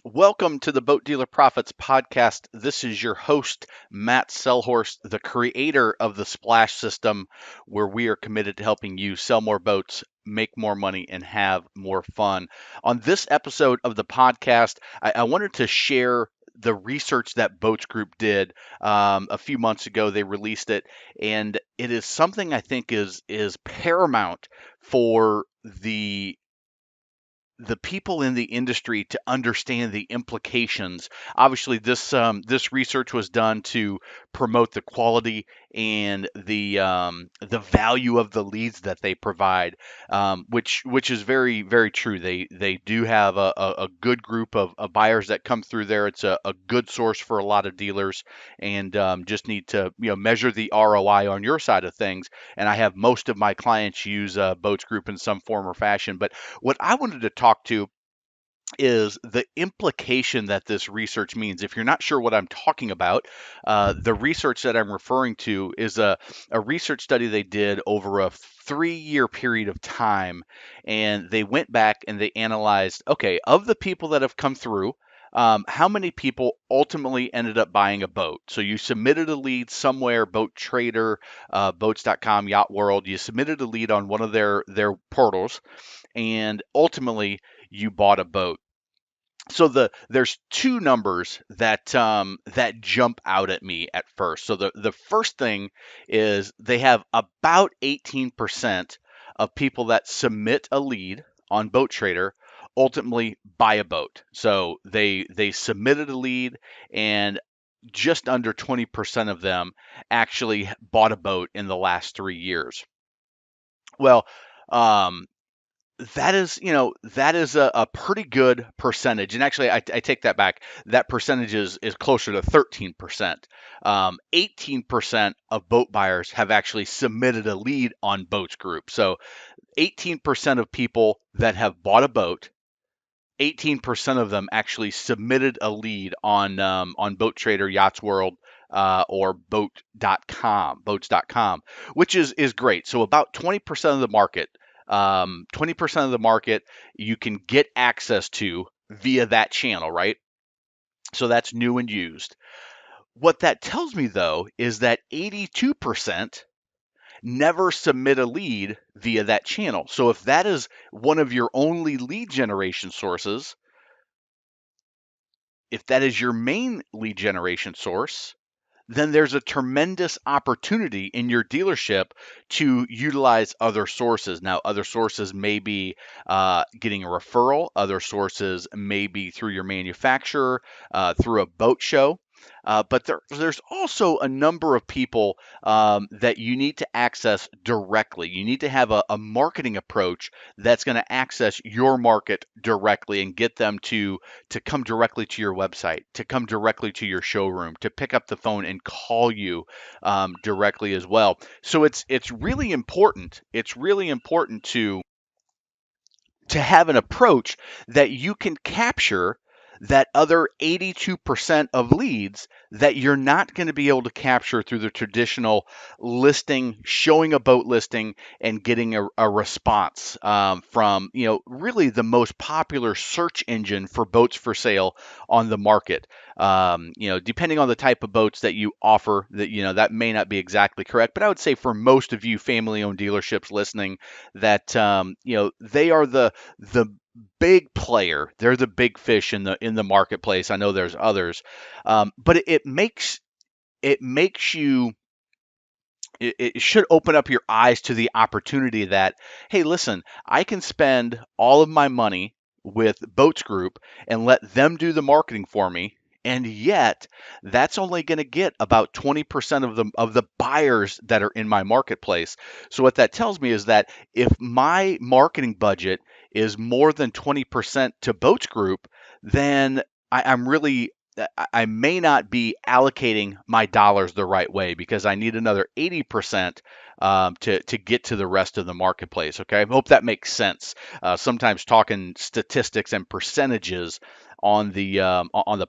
Welcome to the Boat Dealer Profits podcast. This is your host, Matt Selhorst, the creator of the Splash System, where we are committed to helping you sell more boats, make more money, and have more fun. On this episode of the podcast, I wanted to share the research that Boats Group did a few months ago. They released it, and it is something I think is paramount for the people in the industry to understand the implications. Obviously, this research was done to promote the quality and the value of the leads that they provide, which is very true. They do have a good group of buyers that come through there. It's a good source for a lot of dealers, and just need to measure the ROI on your side of things. And I have most of my clients use Boats Group in some form or fashion, but what I wanted to talk to is the implication that this research means. If you're not sure what I'm talking about, the research that I'm referring to is a research study they did over a 3 year period of time. And they went back and they analyzed, okay, of the people that have come through, how many people ultimately ended up buying a boat? So you submitted a lead somewhere, Boat Trader, boats.com, Yacht World. You submitted a lead on one of their portals, and ultimately you bought a boat. So there's two numbers that jump out at me at first. So the first thing is they have about 18% of people that submit a lead on Boat Trader ultimately buy a boat. So they submitted a lead, and just under 20% of them actually bought a boat in the last 3 years. Well, um, that is a pretty good percentage. And actually, I take that back. That percentage is closer to 13%. 18% of boat buyers have actually submitted a lead on Boats Group. So 18% of people that have bought a boat, 18% of them actually submitted a lead on Boat Trader, Yachts World, or boats.com, which is great. So about 20% of the market, 20% of the market you can get access to via that channel, right? So that's new and used. What that tells me though is that 82% never submit a lead via that channel. So if that is one of your only lead generation sources, if that is your main lead generation source, then there's a tremendous opportunity in your dealership to utilize other sources. Now, other sources may be getting a referral, other sources may be through your manufacturer, through a boat show. But there's also a number of people that you need to access directly. You need to have a marketing approach that's going to access your market directly and get them to come directly to your website, to come directly to your showroom, to pick up the phone and call you directly as well. So it's really important. It's really important to have an approach that you can capture that other 82% of leads that you're not going to be able to capture through the traditional listing, showing a boat listing, and getting a response from, really the most popular search engine for boats for sale on the market. Depending on the type of boats that you offer, that may not be exactly correct, but I would say for most of you family-owned dealerships listening, that they are the big player. They're the big fish in the marketplace. I know there's others, but it makes you it should open up your eyes to the opportunity that, hey, listen, I can spend all of my money with Boats Group and let them do the marketing for me. And yet, that's only going to get about 20% of the buyers that are in my marketplace. So what that tells me is that if my marketing budget is more than 20% to Boats Group, then I'm really I may not be allocating my dollars the right way because I need another 80% to get to the rest of the marketplace. Okay, I hope that makes sense. Sometimes talking statistics and percentages on the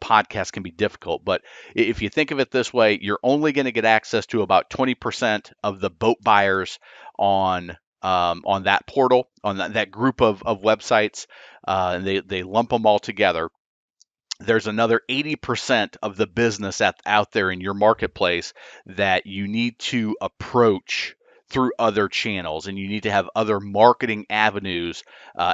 podcast can be difficult, but if you think of it this way, you're only going to get access to about 20% of the boat buyers on that portal, on that group of websites, and they lump them all together. there's another 80% of the business out there in your marketplace that you need to approach through other channels, and you need to have other marketing avenues,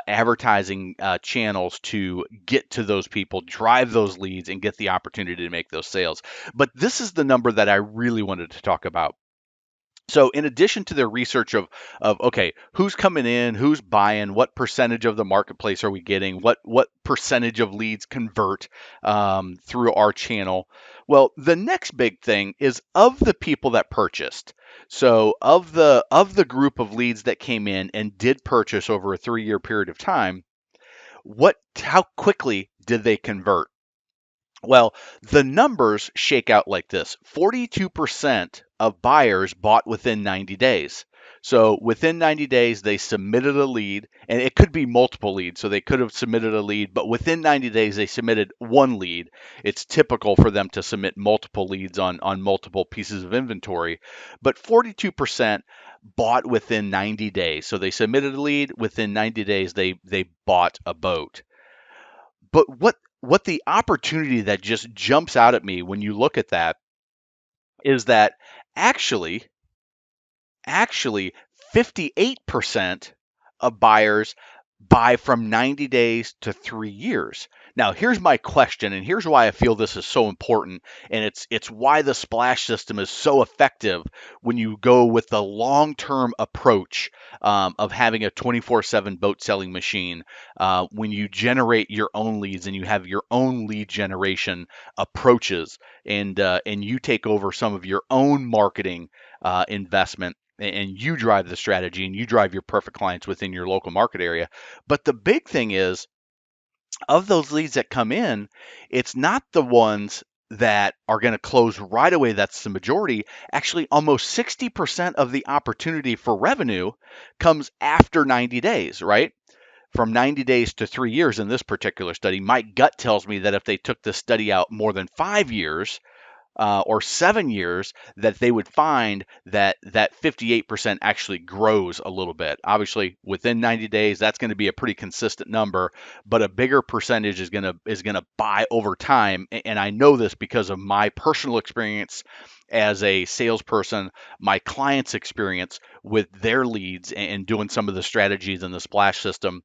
advertising channels to get to those people, drive those leads, and get the opportunity to make those sales. But this is the number that I really wanted to talk about. So in addition to their research of okay, who's coming in, who's buying, what percentage of the marketplace are we getting, what percentage of leads convert through our channel? Well, the next big thing is of the people that purchased. So of the group of leads that came in and did purchase over a 3-year period of time, what how quickly did they convert? Well, the numbers shake out like this: 42% of buyers bought within 90 days. So within 90 days, they submitted a lead, and it could be multiple leads. So they could have submitted a lead, but within 90 days, they submitted one lead. It's typical for them to submit multiple leads on multiple pieces of inventory, but 42% bought within 90 days. So they submitted a lead, within 90 days, they bought a boat. But what the opportunity that just jumps out at me when you look at that is that actually actually 58% of buyers buy from 90 days to 3 years. Now, here's my question, and here's why I feel this is so important, and it's why the splash system is so effective when you go with the long-term approach of having a 24/7 boat selling machine. When you generate your own leads and you have your own lead generation approaches, and you take over some of your own marketing investment, and you drive the strategy and you drive your perfect clients within your local market area. But the big thing is, of those leads that come in, it's not the ones that are going to close right away. That's the majority. Actually, almost 60% of the opportunity for revenue comes after 90 days, right? From 90 days to 3 years in this particular study. My gut tells me that if they took this study out more than 5 years, or 7 years, that they would find that that 58% actually grows a little bit. Obviously, within 90 days, that's going to be a pretty consistent number, but a bigger percentage is going to buy over time. And I know this because of my personal experience as a salesperson, my clients' experience with their leads, and doing some of the strategies in the splash system,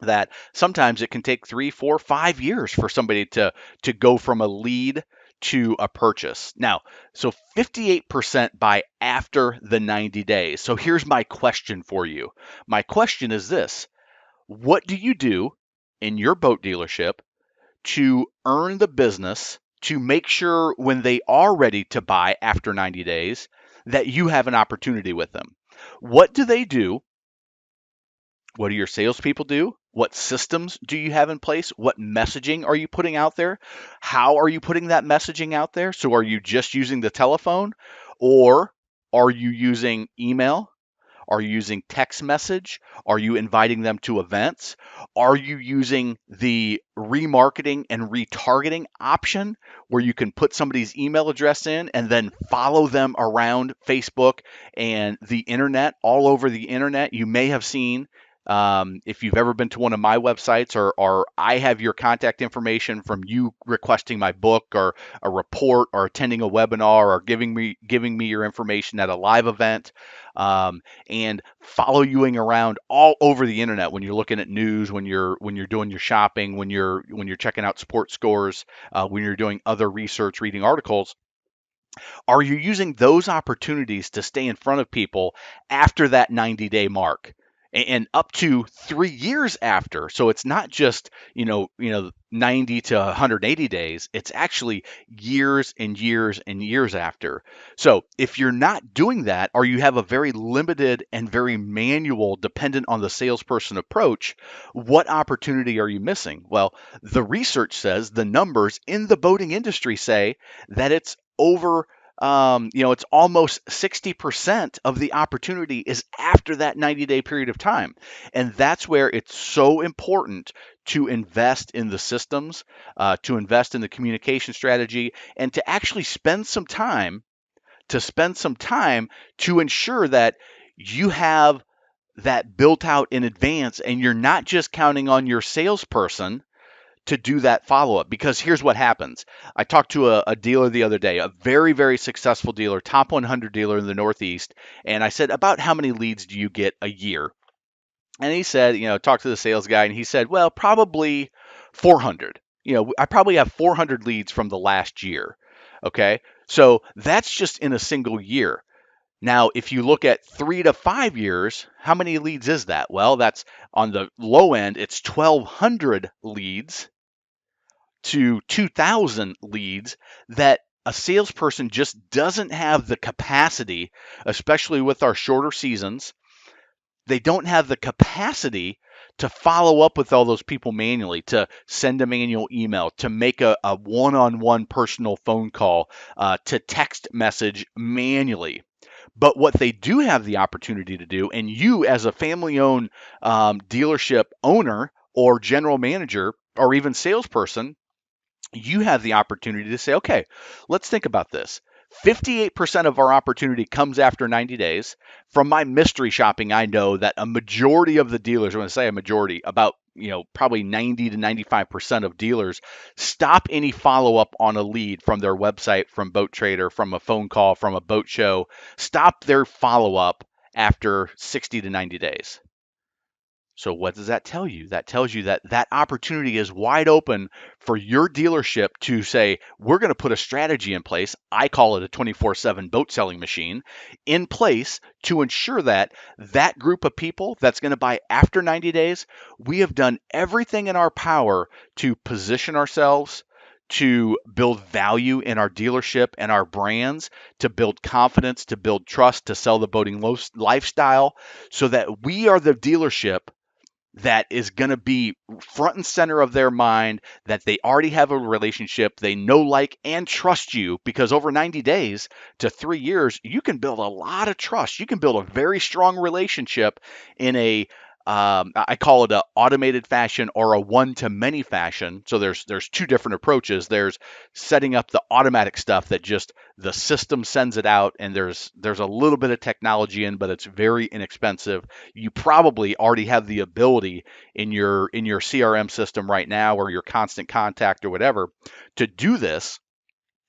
that sometimes it can take 3, 4, 5 years for somebody to go from a lead to a purchase. Now, so 58% buy after the 90 days. So here's my question for you. My question is this: what do you do in your boat dealership to earn the business, to make sure when they are ready to buy after 90 days that you have an opportunity with them? What do they do? What do your salespeople do? What systems do you have in place? What messaging are you putting out there? How are you putting that messaging out there? So, are you just using the telephone, or are you using email? Are you using text message? Are you inviting them to events? Are you using the remarketing and retargeting option where you can put somebody's email address in and then follow them around Facebook and the internet, all over the internet? You may have seen, if you've ever been to one of my websites, or I have your contact information from you requesting my book, or a report, or attending a webinar, or giving me your information at a live event, and follow youing around all over the internet when you're looking at news, when you're doing your shopping, when you're checking out sports scores, when you're doing other research, reading articles. Are you using those opportunities to stay in front of people after that 90-day mark, and up to 3 years after? So it's not just, 90 to 180 days. It's actually years and years and years after. So if you're not doing that, or you have a very limited and very manual, dependent on the salesperson approach, what opportunity are you missing? Well, the research says, the numbers in the boating industry say that it's over, it's almost 60% of the opportunity is after that 90-day period of time. And that's where it's so important to invest in the systems, to invest in the communication strategy, and to actually spend some time to ensure that you have that built out in advance, and you're not just counting on your salesperson to do that follow up. Because here's what happens. I talked to a dealer the other day, a very, very successful dealer, top 100 dealer in the Northeast. And I said, about how many leads do you get a year? And he said, talked to the sales guy, and he said, well, probably 400. I probably have 400 leads from the last year. Okay. So that's just in a single year. Now, if you look at 3 to 5 years, how many leads is that? Well, that's on the low end, it's 1,200 leads to 2,000 leads that a salesperson just doesn't have the capacity, especially with our shorter seasons. They don't have the capacity to follow up with all those people manually, to send a manual email, to make a one-on-one personal phone call, to text message manually. But what they do have the opportunity to do, and you as a family-owned dealership owner or general manager or even salesperson, you have the opportunity to say, okay, let's think about this. 58% of our opportunity comes after 90 days. From my mystery shopping, I know that a majority of the dealers, when I say a majority, about probably 90 to 95% of dealers stop any follow up on a lead from their website, from Boat Trader, from a phone call, from a boat show. Stop their follow up after 60 to 90 days. So what does that tell you? That tells you that that opportunity is wide open for your dealership to say, we're going to put a strategy in place. I call it a 24/7 boat selling machine in place to ensure that that group of people that's going to buy after 90 days, we have done everything in our power to position ourselves, to build value in our dealership and our brands, to build confidence, to build trust, to sell the boating lifestyle, so that we are the dealership that is going to be front and center of their mind, that they already have a relationship, they know, like, and trust you, because over 90 days to 3 years, you can build a lot of trust. You can build a very strong relationship in I call it a automated fashion or a one-to-many fashion. So there's two different approaches. There's setting up the automatic stuff that just the system sends it out, and there's a little bit of technology in, but it's very inexpensive. You probably already have the ability in your CRM system right now, or your constant contact or whatever, to do this,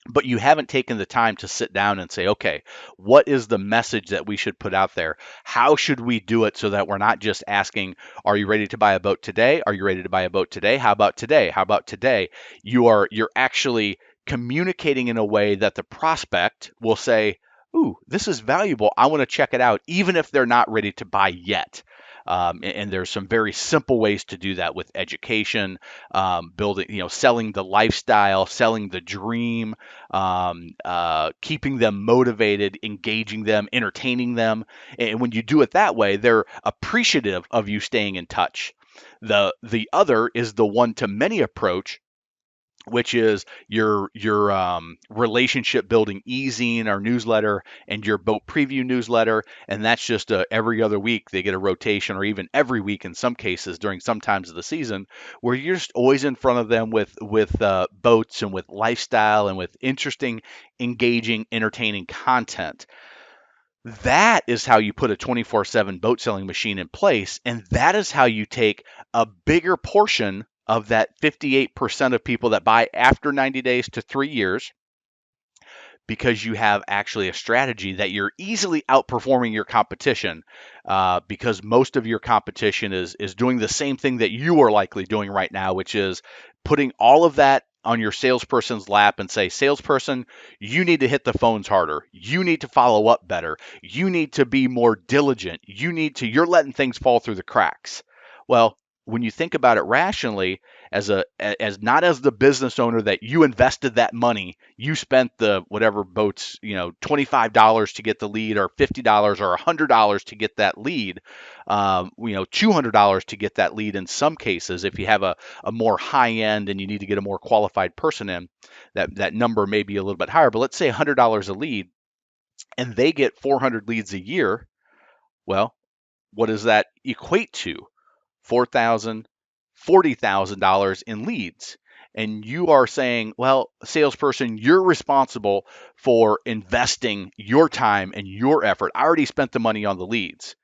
but you haven't taken the time to sit down and say, okay, what is the message that we should put out there? How should we do it so that we're not just asking, are you ready to buy a boat today? Are you ready to buy a boat today? How about today? How about today? You're actually communicating in a way that the prospect will say, ooh, this is valuable. I want to check it out, even if they're not ready to buy yet. And there's some very simple ways to do that with education, building, selling the lifestyle, selling the dream, keeping them motivated, engaging them, entertaining them. And when you do it that way, they're appreciative of you staying in touch. The other is the one-to-many approach, which is your relationship building e-zine, our newsletter, and your boat preview newsletter. And that's just every other week they get a rotation, or even every week in some cases during some times of the season, where you're just always in front of them with boats and with lifestyle and with interesting, engaging, entertaining content. That is how you put a 24/7 boat selling machine in place, and that is how you take a bigger portion of that 58% of people that buy after 90 days to 3 years, because you have actually a strategy that you're easily outperforming your competition, because most of your competition is doing the same thing that you are likely doing right now, which is putting all of that on your salesperson's lap and say, salesperson, you need to hit the phones harder. You need to follow up better. You need to be more diligent. You're letting things fall through the cracks. Well, when you think about it rationally, as not as the business owner that you invested that money, you spent the whatever boats, $25 to get the lead, or $50 or $100 to get that lead, $200 to get that lead in some cases. If you have a more high end and you need to get a more qualified person in, that number may be a little bit higher. But let's say $100 a lead, and they get 400 leads a year. Well, what does that equate to? $4,000, $40,000 in leads. And you are saying, well, salesperson, you're responsible for investing your time and your effort. I already spent the money on the leads.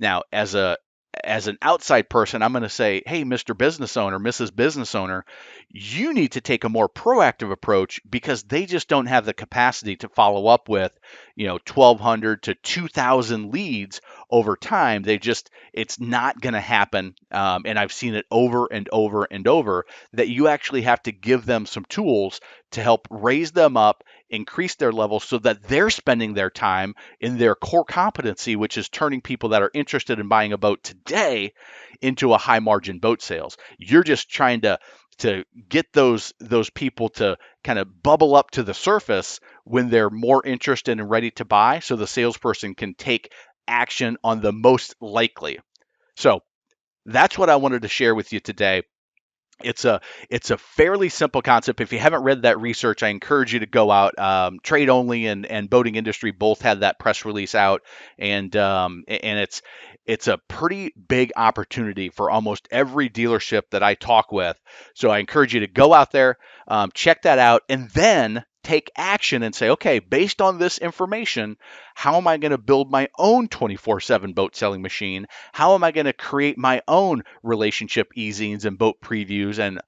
Now, as a as an outside person, I'm going to say, hey, Mr. Business Owner, Mrs. Business Owner, you need to take a more proactive approach because they just don't have the capacity to follow up with, 1,200 to 2,000 leads over time. It's not going to happen. And I've seen it over and over and over that you actually have to give them some tools to help raise them up, increase their level so that they're spending their time in their core competency, which is turning people that are interested in buying a boat today into a high margin boat sales. You're just trying to get those people to kind of bubble up to the surface when they're more interested and ready to buy so the salesperson can take action on the most likely. So that's what I wanted to share with you today. It's a fairly simple concept. If you haven't read that research, I encourage you to go out. Trade Only and Boating Industry both had that press release out, and it's a pretty big opportunity for almost every dealership that I talk with. So I encourage you to go out there, check that out, and then take action and say, okay, based on this information, how am I going to build my own 24/7 boat selling machine? How am I going to create my own relationship e-zines and boat previews and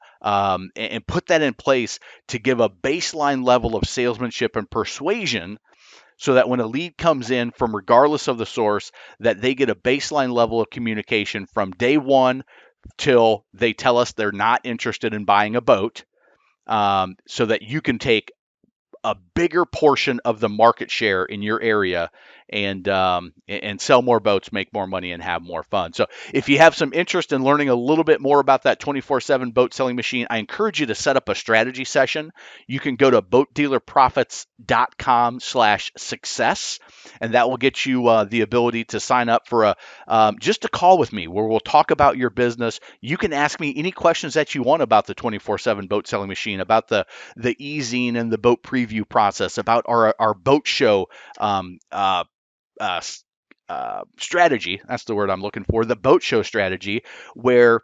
put that in place to give a baseline level of salesmanship and persuasion so that when a lead comes in from regardless of the source, that they get a baseline level of communication from day one till they tell us they're not interested in buying a boat, so that you can take a bigger portion of the market share in your area and sell more boats, make more money, and have more fun. So if you have some interest in learning a little bit more about that 24/7 boat selling machine, I encourage you to set up a strategy session. You can go to boatdealerprofits.com/success, and that will get you the ability to sign up for just a call with me where we'll talk about your business. You can ask me any questions that you want about the 24/7 boat selling machine, about the e-zine and the boat preview process, about our boat show uh, strategy. That's the word I'm looking for. The boat show strategy, where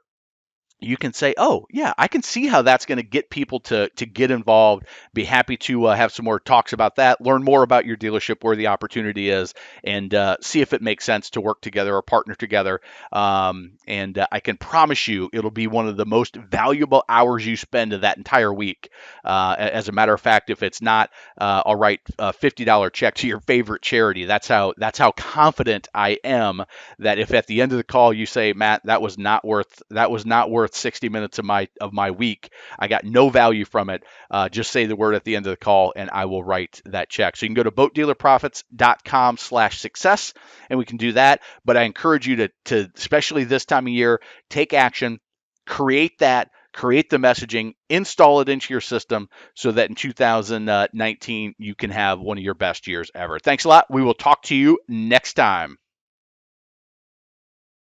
you can say, oh yeah, I can see how that's going to get people to get involved. Be happy to have some more talks about that, learn more about your dealership, where the opportunity is, and see if it makes sense to work together or partner together. And I can promise you it'll be one of the most valuable hours you spend in that entire week. As a matter of fact, if it's not, I'll write a $50 check to your favorite charity. That's how confident I am that if at the end of the call you say, Matt, that was not worth 60 minutes of my week, I got no value from it, just say the word at the end of the call and I will write that check. So you can go to boatdealerprofits.com/success and we can do that. But I encourage you to especially this time of year, take action, create the messaging, install it into your system so that in 2019 you can have one of your best years ever. Thanks a lot. We will talk to you next time.